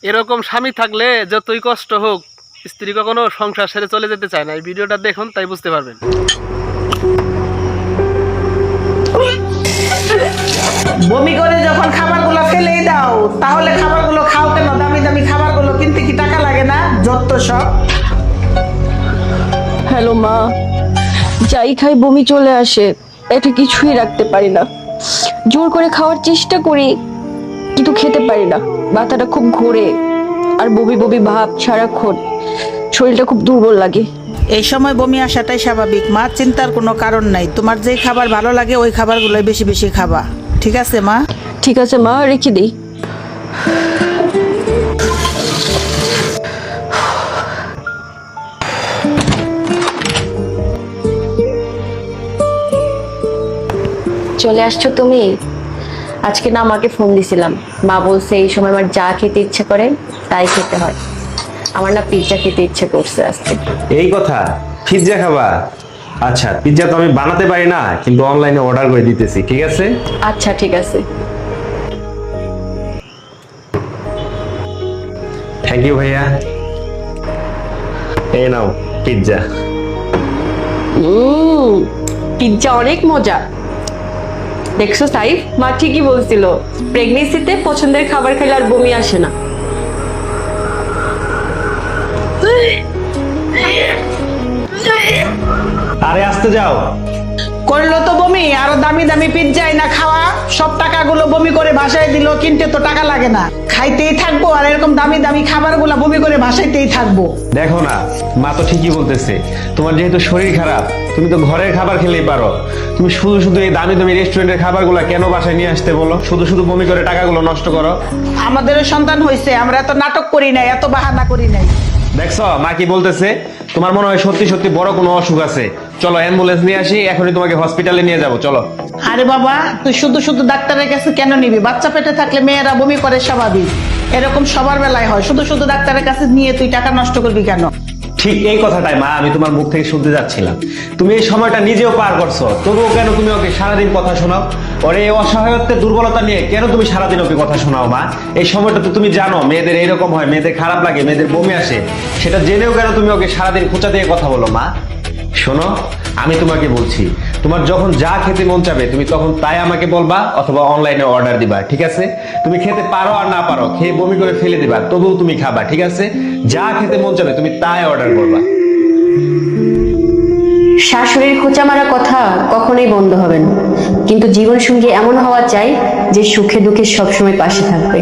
এরকম স্বামী থাকলে যতই কষ্ট হোক স্ত্রী কখনো সংসার ছেড়ে চলে যেতে চায় না। এই ভিডিওটা দেখুন, তাই বুঝতে পারবেন। বমি করে যখন খাবারগুলো ফেলেই দাও, তাহলে খাবারগুলো খাও কেন? দামি দামি খাবারগুলো কিনতে কি টাকা লাগে না? যত সব। হ্যালো মা, যাই খাই বমি চলে আসে, এটা কিছুই রাখতে পারি না। জোর করে খাওয়ার চেষ্টা করি কিন্তু খেতে পারি না। মাথাটা খুব ঘোরে আর বমি বমি ভাব সারাক্ষণ, শরীরটা খুব দুর্বল লাগে। এই সময় বমি আসাটাই স্বাভাবিক মা, চিন্তার কোনো কারণ নাই। তোমার যেই খাবার ভালো লাগে ওই খাবারগুলোই বেশি বেশি খাবা, ঠিক আছে মা? ঠিক আছে মা, রেখে দিই। চলে আসছো তুমি? আজকে না আমাকে ফোন দিছিলাম, মা বলছে এই সময় আমার যা খেতে ইচ্ছে করে তাই খেতে হয়। আমার না পিৎজা খেতে ইচ্ছে করছে আজকে। এই কথা, পিৎজা খাবা? আচ্ছা, পিৎজা তো আমি বানাতে পারি না, কিন্তু অনলাইনে অর্ডার করে দিতেছি, ঠিক আছে? আচ্ছা ঠিক আছে। থ্যাংক ইউ ভাইয়া। এই নাও পিৎজা। পিৎজা অনেক মজা। দেখছো সাইফ, মা ঠিকই বলছিল, প্রেগনেন্সিতে পছন্দের খাবার খেলে আর বমি আসে না। আরে আসতে যাও। করলো তো বমি, আরো দামি দামি পিৎজাই না খাওয়া। সব টাকাগুলো বমি করে ভাসায় দিল, কিনতে তো টাকা লাগে না। খাইতেই থাকবো আর এরকম দামি দামি খাবারগুলো বমি করে ভাসাইতেই থাকবো। দেখো না, মা তো ঠিকই বলতেছে। তোমার যেহেতু শরীর খারাপ, তুমি তো ঘরের খাবার খেলেই পারো। তুমি শুধু শুধু এই দামি দামি রেস্টুরেন্টের খাবারগুলো কেন বাসায় নিয়ে আসতে বলো? শুধু শুধু বমি করে টাকাগুলো নষ্ট করো। আমাদেরও সন্তান হয়েছে, আমরা এত নাটক করি নাই, এত বাহানা করি নাই। দেখছো মা কি বলতেছে? তোমার মনে হয় সত্যি সত্যি বড় কোনো অসুখ আছে। চলো অ্যাম্বুলেন্স নিয়ে আসি, এখনই তোমাকে হসপিটালে নিয়ে যাবো, চলো। আরে বাবা, তুই শুধু শুধু ডাক্তারের কাছে কেন নিবি? বাচ্চা পেটে থাকলে মেয়েরা বমি করে স্বাভাবিক, এরকম সবার বেলায় হয়। শুধু শুধু ডাক্তারের কাছে নিয়ে তুই টাকা নষ্ট করবি কেন? ঠিক এই কথাটাই মা আমি তোমার মুখ থেকে শুনতে যাচ্ছিলাম। তুমি এই সময়টা নিজেও পার করছো, তবুও কেন তুমি ওকে সারাদিন কথা শোনাও? ওর এই অসহায়ত্বের দুর্বলতা নিয়ে কেন তুমি সারাদিন ওকে কথা শোনাও মা? এই সময়টা তো তুমি জানো মেয়েদের এইরকম হয়, মেয়েদের খারাপ লাগে, মেয়েদের বমি আসে, সেটা জেনেও কেন তুমি ওকে সারাদিন খোঁচা দিয়ে কথা বলো মা? শোনো, আমি তোমাকে বলছি, তোমার যখন যা খেতে মন চাবে তুমি তখন তাই আমাকে বলবা, অথবা অনলাইনে অর্ডার দিবা, ঠিক আছে? তুমি খেতে পারো আর না পারো, খেয়ে বমি করে ফেলে দিবা, তবুও তুমি খাবা, ঠিক আছে? যা খেতে মন চাবে তুমি তাই অর্ডার করবা। শাশুড়ির খোঁচা মারা কথা কখনোই বন্ধ হবে না, কিন্তু জীবন সঙ্গী এমন হওয়া চাই যে সুখে দুঃখে সবসময় পাশে থাকবে।